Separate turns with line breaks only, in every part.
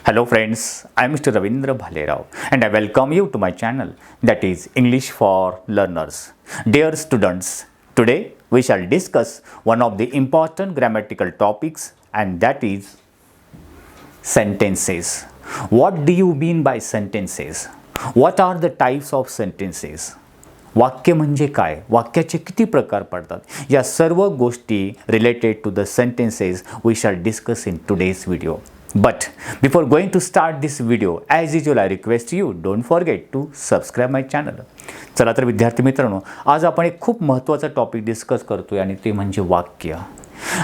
Hello friends, I am Mr. Ravindra Bhalerao and I welcome you to my channel that is English for Learners. Dear students, today we shall discuss one of the important grammatical topics and that is sentences. What do you mean by sentences? What are the types of sentences? वाक्य म्हणजे काय, वाक्याचे किती प्रकार पडतात, या सर्व गोष्टी related to the sentences we shall discuss in today's video. But before going to start this video, as usual I request you don't forget to subscribe my channel. चला तर विद्यार्थी मित्रांनो, आज आपण एक खूप महत्त्वाचा टॉपिक डिस्कस करतोय आणि ते म्हणजे वाक्य.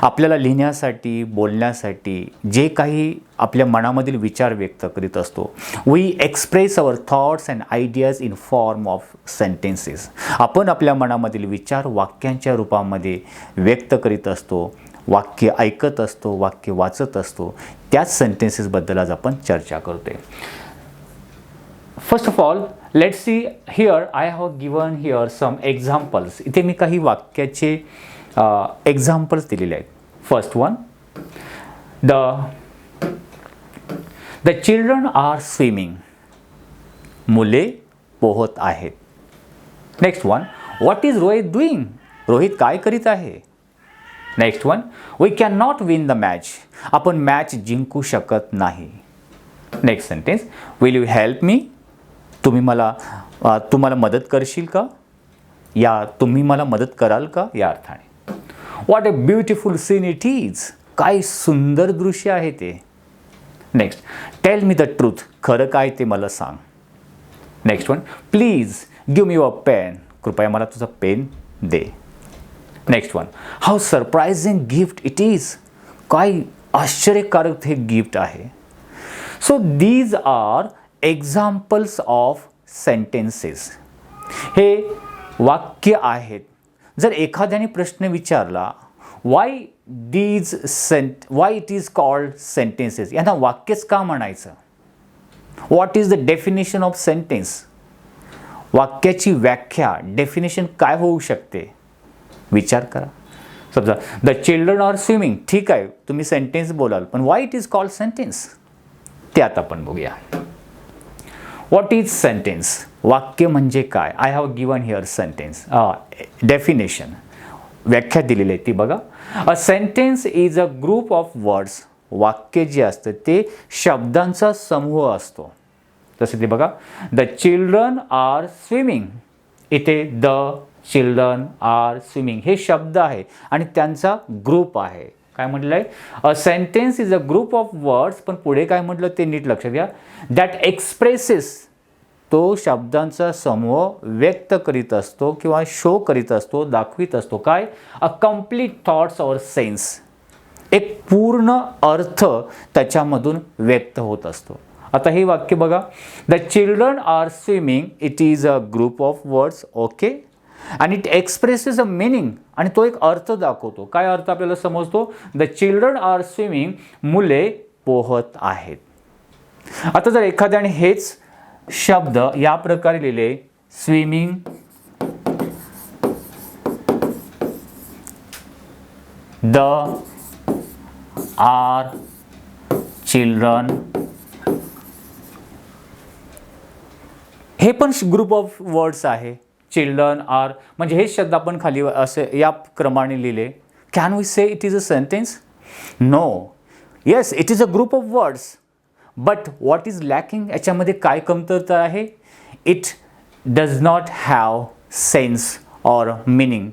आपल्याला लिहिण्यासाठी, बोलण्यासाठी जे काही आपल्या मनामधील विचार व्यक्त करीत असतो, we express our thoughts and ideas in form of sentences. आपण आपल्या मनामधील विचार वाक्यांच्या रूपामध्ये व्यक्त करीत असतो, वाक्य ऐकत असतो, वाक्य वाचत असतो. त्याच सेंटेन्सेसबद्दल आज आपण चर्चा करतोय. First of all let's see here I have given here some examples. इथे मी काही वाक्याचे एक्झाम्पल्स दिलेले आहेत. First one, the children are swimming. मुले पोहत आहेत. Next one, what is Rohit doing. Rohit काय करीत आहे. Next one, we can not win the match. आपण मॅच जिंकू शकत नाही. Next sentence, will you help me. तुम्हाला मदत करशील का, या तुम्ही मला मदत कराल का, या अर्थाने. What a beautiful scene it is. काय सुंदर दृश्य आहे ते. Next, tell me the truth. खरं काय ते मला सांग. Next one, please give me your pen. कृपया मला तुझा पेन दे. Next one, how surprising gift it is. काय आश्चर्यकारक हे गिफ्ट आहे. So these are examples of sentences. हे वाक्य आहेत. जर एखाद्याने प्रश्न विचारला, why it is called sentences, यांना वाक्यच का म्हणायचं. What is the definition of sentence. वाक्याची व्याख्या, डेफिनेशन काय होऊ शकते, विचार करा. समजा द चिल्ड्रन आर स्विमिंग. ठीक आहे, तुम्ही सेंटेन्स बोलाल, पण Y it is called sentence, ते आता आपण बघूया. What is sentence. वाक्य म्हणजे काय. I have given here sentence. Definition, व्याख्या दिलेली आहे ती बघा. अ sentence is a group of words. वाक्य जे असतं ते शब्दांचा समूह असतो. तसे ते बघा, द चिल्ड्रन आर स्विमिंग. इथे द चिल्ड्रन आर स्विमिंग हे शब्द आहे आणि त्यांचा ग्रुप आहे. काय म्हटलं आहे, अ sentence is a group of words. पण पुढे काय म्हटलं ते नीट लक्षात घ्या. दॅट एक्सप्रेसेस, तो शब्दांचा समूह व्यक्त करीत असतो किंवा शो करीत असतो, दाखवित असतो. काय, a complete thoughts or sense. एक पूर्ण अर्थ त्याच्यामधून व्यक्त होत असतो. आता हे वाक्य बघा, the children are swimming. It is a group of words. Okay, आणि इट एक्सप्रेसेस अ मिनिंग. आणि तो एक अर्थ दाखवतो. काय अर्थ आपल्याला समजतो. The children are swimming. मुले पोहत आहेत. आता जर एखाद्याने हेच शब्द या प्रकारे लिहिले, स्विमिंग, द आर चिल्ड्रन, हे पण ग्रुप ऑफ वर्ड्स आहे. चिल्ड्रन आर म्हणजे हे शब्द आपण खाली असे या क्रमाने लिहिले. Can we say it is a sentence. No. Yes, it is a group of words. But what is lacking. याच्यामध्ये काय कमतरता आहे. It does not have sense or meaning.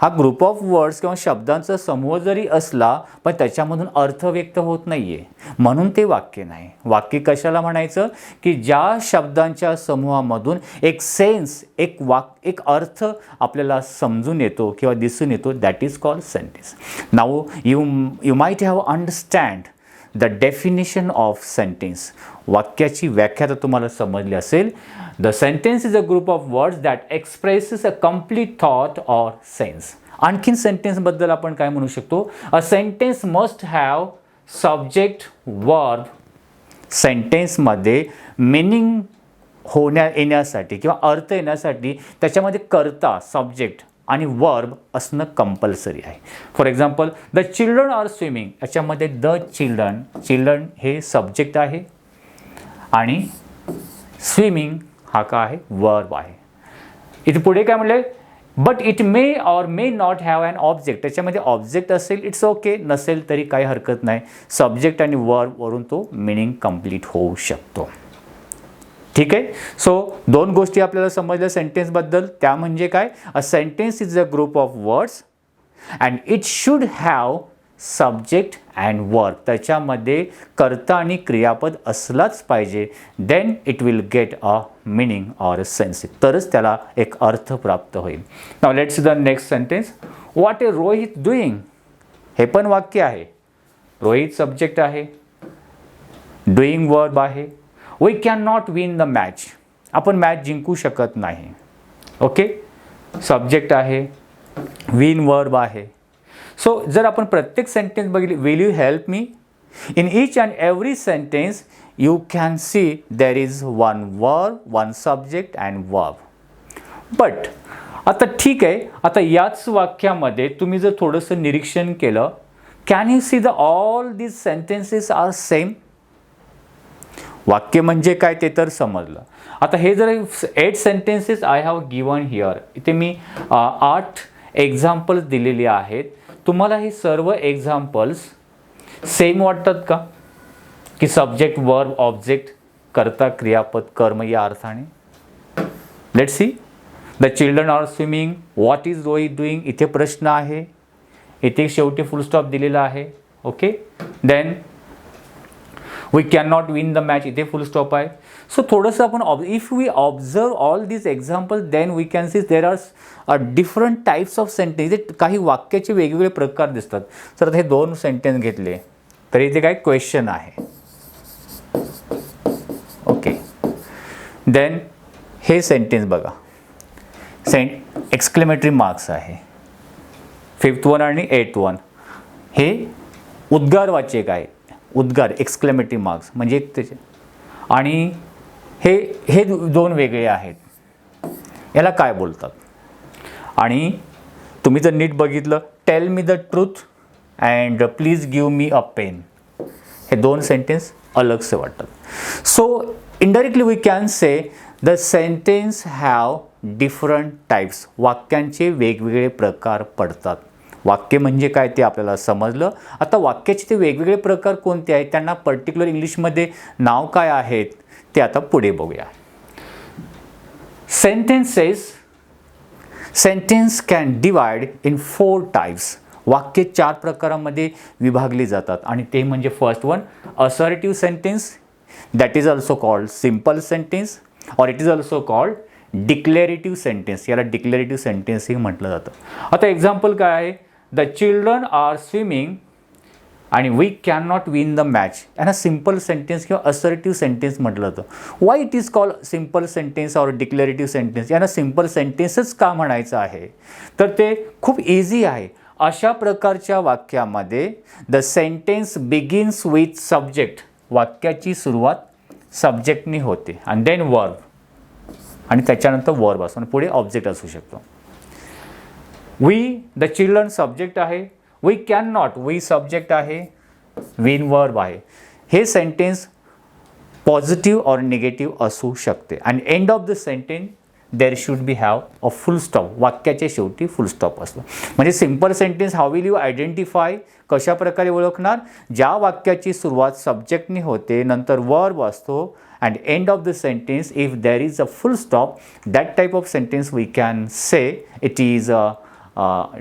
हा ग्रुप ऑफ वर्ड्स किंवा शब्दांचा समूह जरी असला, पण त्याच्यामधून अर्थ व्यक्त होत नाही आहे, म्हणून ते वाक्य नाही. वाक्य कशाला म्हणायचं, की ज्या शब्दांच्या समूहामधून एक सेन्स, एक अर्थ आपल्याला समजून येतो किंवा दिसून येतो, that is called sentence. Now you might have understand the definition of sentence. वाक्याची व्याख्या तर तुम्हाला समजली असेल. The sentence is a group of words that expresses a complete thought or sense. आणखीन सेंटेन्सबद्दल आपण काय म्हणू शकतो. A sentence must have subject verb. सेंटेन्समध्ये मिनिंग येण्यासाठी किंवा अर्थ येण्यासाठी त्याच्यामध्ये कर्ता, सब्जेक्ट आणि वर्ब असणं कंपल्सरी आहे. For example, the children are swimming. याच्यामध्ये द चिल्ड्रन हे सब्जेक्ट आहे आणि स्विमिंग हा काय आहे, वर्ब आहे. इथे पुढे काय म्हणलं, but it may or may not have an object. त्याच्यामध्ये ऑब्जेक्ट असेल इट्स ओके, नसेल तरी काही हरकत नाही. सब्जेक्ट आणि वर्बवरून तो मिनिंग कंप्लीट होऊ शकतो. ठीक आहे. सो दोन गोष्टी आपल्याला समजल्या सेंटेन्सबद्दल. त्या म्हणजे काय, a sentence is a group of words and it should have subject and verb. त्याच्यामध्ये कर्ता आणि क्रियापद असलाच पाहिजे. Then it will get a meaning or a sense. तरच त्याला एक अर्थ प्राप्त होईल. Now let's see the next sentence. What is Rohit doing. हे पण वाक्य आहे. रोहित सब्जेक्ट आहे, डुईंग वर्ब आहे. We can not win the match. आपण मॅच जिंकू शकत नाही. ओके, सब्जेक्ट आहे, विन वर्ब आहे. सो जर आपण प्रत्येक सेंटेन्स बघितली, will you help me. In each and every sentence you can see there is one verb, one subject and verb. But आता ठीक आहे, आता याच वाक्यामध्ये तुम्ही जर थोडंसं निरीक्षण केलं, can you see the all these sentences are same. वाक्य म्हणजे काय ते तर समजलं. आता हे जर 8 sentences I have given here, इथे मी 8 एक्झाम्पल्स दिलेली आहेत. तुम्हाला हे सर्व एक्झाम्पल्स सेम वाटतात का, की सब्जेक्ट वर्ब ऑब्जेक्ट कर्ता क्रियापद कर्म या अर्थाने. Let's see. The children are swimming. What is Rohit doing. इथे प्रश्न आहे, इथे शेवटी फुल स्टॉप दिलेला आहे. Okay. Then we can not win the match, इथे फुल स्टॉप आहे. सो थोडंसं आपण if we observe all these examples then we can see there are different types of sentence. इथे काही वाक्याचे वेगवेगळे प्रकार दिसतात. तर हे 2 सेंटेन्स घेतले तर इथे काय क्वेश्चन आहे. ओके. देन हे सेंटेन्स बघा, एक्सक्लेमेटरी मार्क्स आहे. 5th वन आणि 8th वन हे उद्गारवाचक आहे. उद्गार एक्सक्लेमेटरी मार्क्स म्हणजे त्याचे, आणि हे 2 वेगळे आहेत. याला काय बोलतात. आणि तुम्ही जर नीट बघितलं, tell me the truth and please give me a pen, हे 2 सेंटेन्स अलगसे वाटतात. So indirectly we can say the sentence have different types. वाक्यांचे वेगवेगळे प्रकार पडतात. वाक्य म्हणजे काय ते आपल्याला समजलं. आता वाक्याचे ते वेगवेगळे प्रकार कोणते आहेत, त्यांना पर्टिक्युलर इंग्लिशमध्ये नाव काय आहेत ते आता पुढे बघूया. Sentence can divide in 4 types. वाक्य 4 प्रकारामध्ये विभागली जातात आणि ते म्हणजे first one assertive sentence, that is also called simple sentence और it is also called declarative sentence. याला डिक्लेरेटिव्ह सेंटेन्सही म्हटलं जातं. आता एक्झाम्पल काय आहे, द चिल्ड्रन आर स्विमिंग आणि we can not win the match. यांना सिम्पल सेंटेन्स किंवा असर्टिव्ह सेंटेन्स म्हटलं जातं. Why it is called simple sentence और डिक्लेरेटिव्ह सेंटेन्स. यांना सिम्पल सेंटेन्सच का म्हणायचं आहे, तर ते खूप इझी आहे. अशा प्रकारच्या वाक्यामध्ये the sentence begins with subject. वाक्याची सुरुवात सब्जेक्टनी होते आणि देन वर्ब, आणि त्याच्यानंतर वर्ब असतो आणि पुढे ऑब्जेक्ट असू शकतो. वी द चिल्ड्रन सब्जेक्ट आहे, we can not we subject आहे, विन वर्ब आहे. हे सेंटेन्स पॉझिटिव्ह और निगेटिव्ह असू शकते. आणि end of the sentence there should be have a full stop. वाक्याच्या शेवटी फुल स्टॉप असतो. म्हणजे simple sentence how will you identify, कशा प्रकारे ओळखणार, ज्या वाक्याची सुरुवात सब्जेक्टने होते, नंतर वर्ब असतो, and end of the sentence if there is a full stop, that type of sentence we can say it is a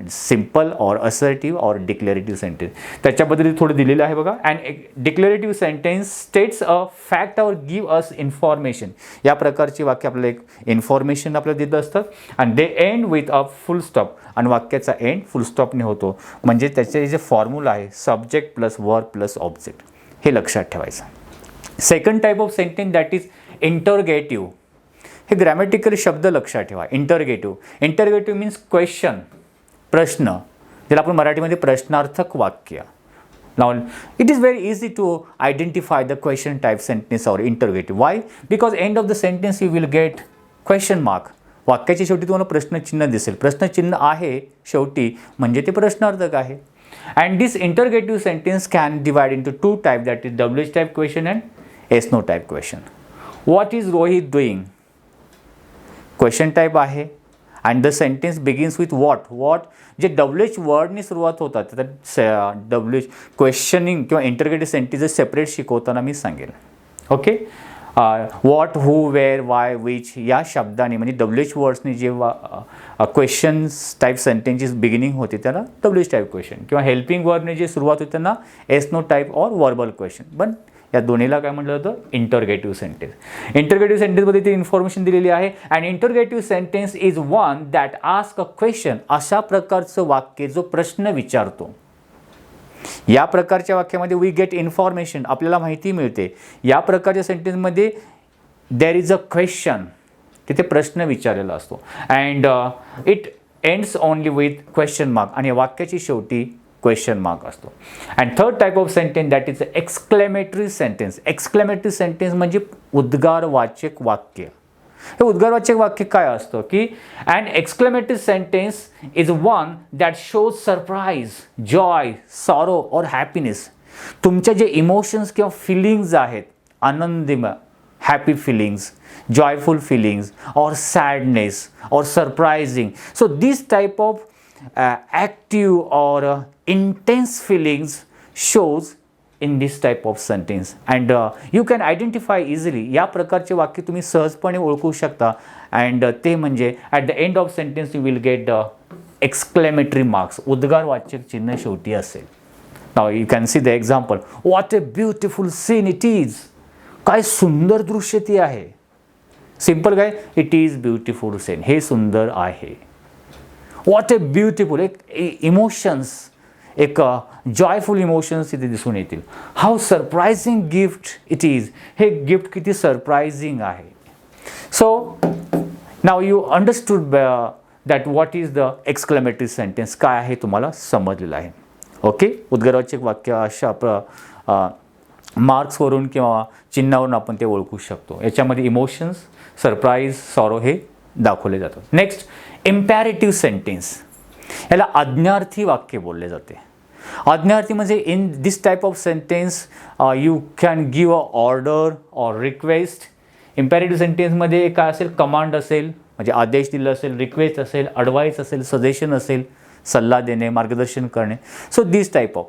simple or assertive or declarative sentence. त्याच्याबद्दल थोडं दिलेलं आहे बघा. and declarative sentence states a fact or give us information. या प्रकारची वाक्य आपल्याला एक इन्फॉर्मेशन आपल्याला देत असतात and they end with a full stop. आणि वाक्याचा एंड फुल स्टॉपने होतो. म्हणजे त्याचे जे फॉर्म्युला आहे subject plus verb plus object, हे लक्षात ठेवायचं. Second type of sentence that is interrogative. हे ग्रॅमॅटिकल शब्द लक्षात ठेवा. इंटरगेटिव्ह मीन्स क्वेश्चन, प्रश्न, ज्याला आपण मराठीमध्ये प्रश्नार्थक वाक्य. Now it is very easy to identify the question type sentence और interrogative. Why? Because end of the sentence you will get question mark. वाक्याच्या शेवटी तुम्हाला प्रश्नचिन्ह दिसेल. प्रश्नचिन्ह आहे शेवटी म्हणजे ते प्रश्नार्थक आहे. And this interrogative sentence can divide into 2 types, that is WH type question and S no type question. What is Rohit doing, question type आहे. And the sentence begins with what जे WH वर्डने सुरुवात होतात, तर WH क्वेश्चनिंग किंवा इंटरगेटिव्ह sentences separate शिकवताना मी सांगेल. Okay, what, who, where, why, which या शब्दाने म्हणजे WH वर्ड्सने जेव्हा क्वेश्चन्स टाईप सेंटेन्सेस बिगिनिंग होते त्याला WH टाईप क्वेश्चन, किंवा हेल्पिंग वर्बने जे सुरुवात होते त्यांना yes no type or verbal question. पण या दोन्हीला काय म्हटलं जातं, इंटरगेटिव्ह सेंटेन्स. इंटरगेटिव्ह सेंटेन्समध्ये ती इन्फॉर्मेशन दिलेली आहे. And interrogative sentence is one that ask a question, अशा प्रकारचं वाक्य जो प्रश्न विचारतो. या प्रकारच्या वाक्यामध्ये वी गेट इन्फॉर्मेशन, आपल्याला माहिती मिळते. या प्रकारच्या सेंटेन्समध्ये देर इज अ क्वेश्चन, तिथे प्रश्न विचारलेला असतो. And it ends only with question mark, आणि वाक्याची शेवटी क्वेश्चन मार्क असतो. And third type of sentence that is exclamatory sentence. Exclamatory sentence म्हणजे उद्गारवाचक वाक्य. हे उद्गारवाचक वाक्य काय असतं की and exclamatory sentence is one that shows surprise, Joy, sorrow और हॅपीनेस. तुमच्या जे इमोशन्स किंवा फिलिंग्ज आहेत, आनंदमय हॅपी फिलिंग्स, जॉयफुल फिलिंग्स और सॅडनेस और surprising. So this type of active or intense feelings shows in this type of sentence, and you can identify easily. या प्रकारचे वाक्य तुम्ही सहजपणे ओळखू शकता. अँड ते म्हणजे at the end of sentence you will get exclamatory marks, उद्गारवाचक चिन्ह शेवटी असेल. Now you can see the example. What a beautiful scene it is. काय सुंदर दृश्य ती आहे. सिंपल काय, इट इज ब्युटिफुल सीन, हे सुंदर आहे. व्हॉट ए ब्युटिफुल, एक इमोशन्स, एक जॉयफुल इमोशन्स तिथे दिसून येतील. How surprising gift it is, हे गिफ्ट किती सरप्रायझिंग आहे. So now you understood that what is the exclamatory sentence काय आहे तुम्हाला समजलेलं आहे. ओके, उद्गारवाचक वाक्य अशा मार्क्सवरून किंवा चिन्हावरून आपण ते ओळखू शकतो. याच्यामध्ये इमोशन्स, सरप्राईज, सॉरो हे दाखवले जातात. Next, imperative sentence. याला आज्ञार्थी वाक्य बोलले जाते. आज्ञार्थी म्हणजे in this type of sentence you can give a order or request. Imperative सेंटेन्समध्ये काय असेल, कमांड असेल म्हणजे आदेश दिला असेल, रिक्वेस्ट असेल, ॲडवाईस असेल, सजेशन असेल, सल्ला देणे, मार्गदर्शन करणे. So this type of.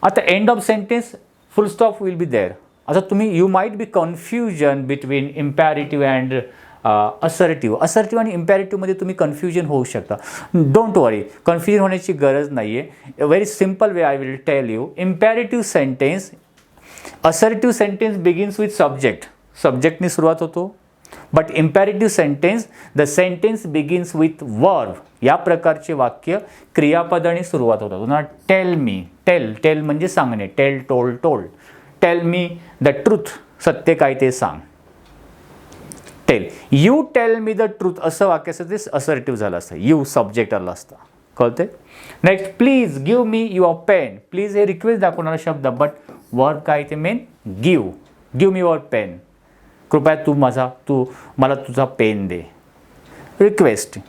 आता end of sentence full stop will be there. आता तुम्ही you might be confusion between imperative and assertive. Assertive आणि इम्पॅरेटिव्हमध्ये तुम्ही कन्फ्युजन होऊ शकता. डोंट वरी, कन्फ्युजन होण्याची गरज नाही आहे. Very simple way I will tell you. Imperative sentence, assertive sentence begins with subject, सब्जेक्टनी सुरुवात होतो. But imperative sentence, the sentence begins with verb. या प्रकारचे वाक्य क्रियापदाने सुरुवात होतात. पुन्हा टेल मी, टेल म्हणजे सांगणे, tell, told, told. Tell me the truth, सत्य काय ते सांग. Tell, you tell me the truth असं वाक्य असतं ते असर्टिव्ह झालं असतं, यू सब्जेक्ट आला असता. कळते. Next, please give me your pen. Please हे रिक्वेस्ट दाखवणारा शब्द, बट वर्ब काय ते main give. Give me your pen, कृपया तू मला तुझा पेन दे. Request.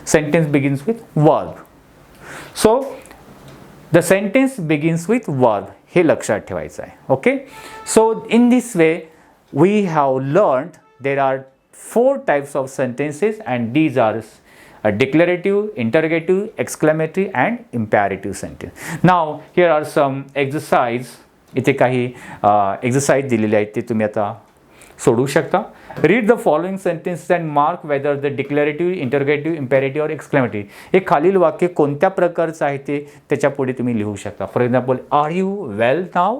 Sentence begins with verb. So the sentence begins with verb, हे लक्षात ठेवायचं आहे. Okay. So in this way we have learned there are 4 types of sentences, and these are declarative, interrogative, exclamatory and imperative sentence. Now here are some exercise. इथे काही exercise दिलेले आहेत ते तुम्ही आता सोडवू शकता. Read the following sentences and mark whether the declarative, interrogative, imperative or exclamatory. हे खालील वाक्य कोणत्या प्रकारचं आहे ते त्याच्या पुढे तुम्ही लिहू शकता. For example, are you well नाव?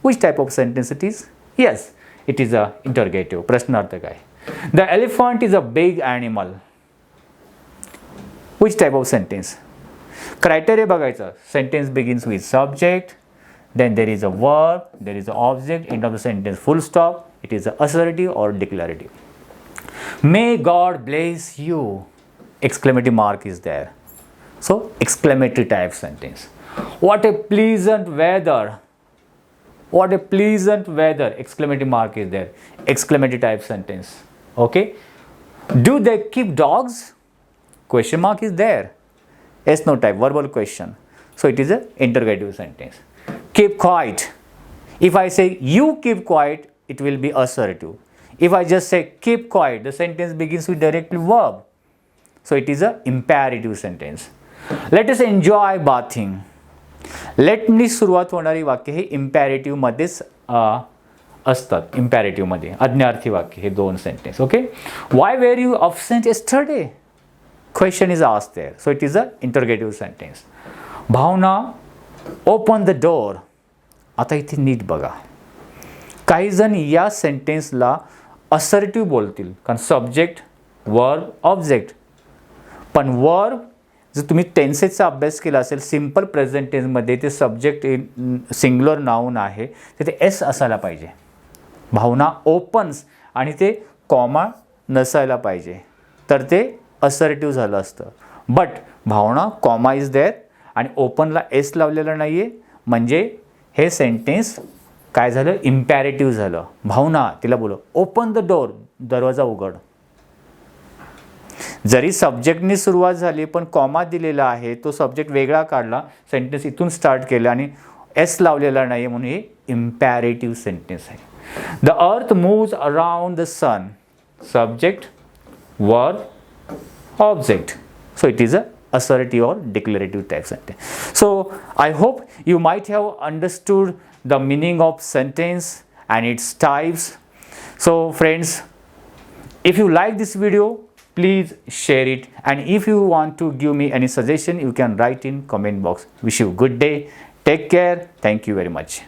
Which type of sentence it is? Yes, it is a interrogative, प्रश्नार्थक आहे. The elephant is a big animal. Which type of sentence? Criteria बघायचा. Sentence begins with subject, then there is a verb, there is an object, end of the sentence full stop. It is a assertive or declarative. May God bless you. Exclamatory mark is there. So exclamatory type sentence. What a pleasant weather. What a pleasant weather. Exclamatory mark is there. Exclamatory type sentence. Okay. Do they keep dogs? Question mark is there. Yes, no type, verbal question. So it is a interrogative sentence. Keep quiet. If I say you keep quiet, it will be assertive. If I just say keep quiet, the sentence begins with directly verb. So it is a imperative sentence. Let us enjoy bathing. Let नी सुरुवात होणारी वाक्य हे imperative मध्येच असतात. Imperative मध्ये आज्ञार्थी वाक्य हे दोन sentence. Okay. Why were you absent yesterday? Question is asked there. So it is a interrogative sentence. Bhavana open the door. आता इथे नीट बघा. काही जण या सेंटेन्सला असर्टिव्ह बोलतील, कारण सब्जेक्ट, वर्ब, ऑब्जेक्ट. पण वर्ब जर तुम्ही टेन्सेसचा अभ्यास केला असेल, सिम्पल प्रेझेंट टेन्समध्ये ते सब्जेक्ट सिंग्युलर नाऊन आहे, तर ते एस असायला पाहिजे. भावना ओपन्स आणि ते कॉमा नसायला पाहिजे, तर ते असर्टिव्ह झालं असतं. But Bhavana comma is there आणि ओपनला एस लावलेला नाही आहे, म्हणजे हे सेंटेन्स काय झालं, इम्पॅरेटिव्ह झालं. भावना तिला बोल ओपन द डोर, दरवाजा उघड. जरी सब्जेक्टनी सुरुवात झाली पण कॉमा दिलेला आहे, तो सब्जेक्ट वेगळा काढला, सेंटेन्स इथून स्टार्ट केलं आणि एस लावलेला नाही, म्हणून हे इम्पॅरेटिव्ह सेंटेन्स आहे. The earth moves around the sun. Subject, verb, object. So it is a assertive or declarative type sentence. So I hope you might have understood the meaning of sentence and its types. So friends, if you like this video, please share it, and if you want to give me any suggestion, you can write in comment box. Wish you good day. Take care. Thank you very much.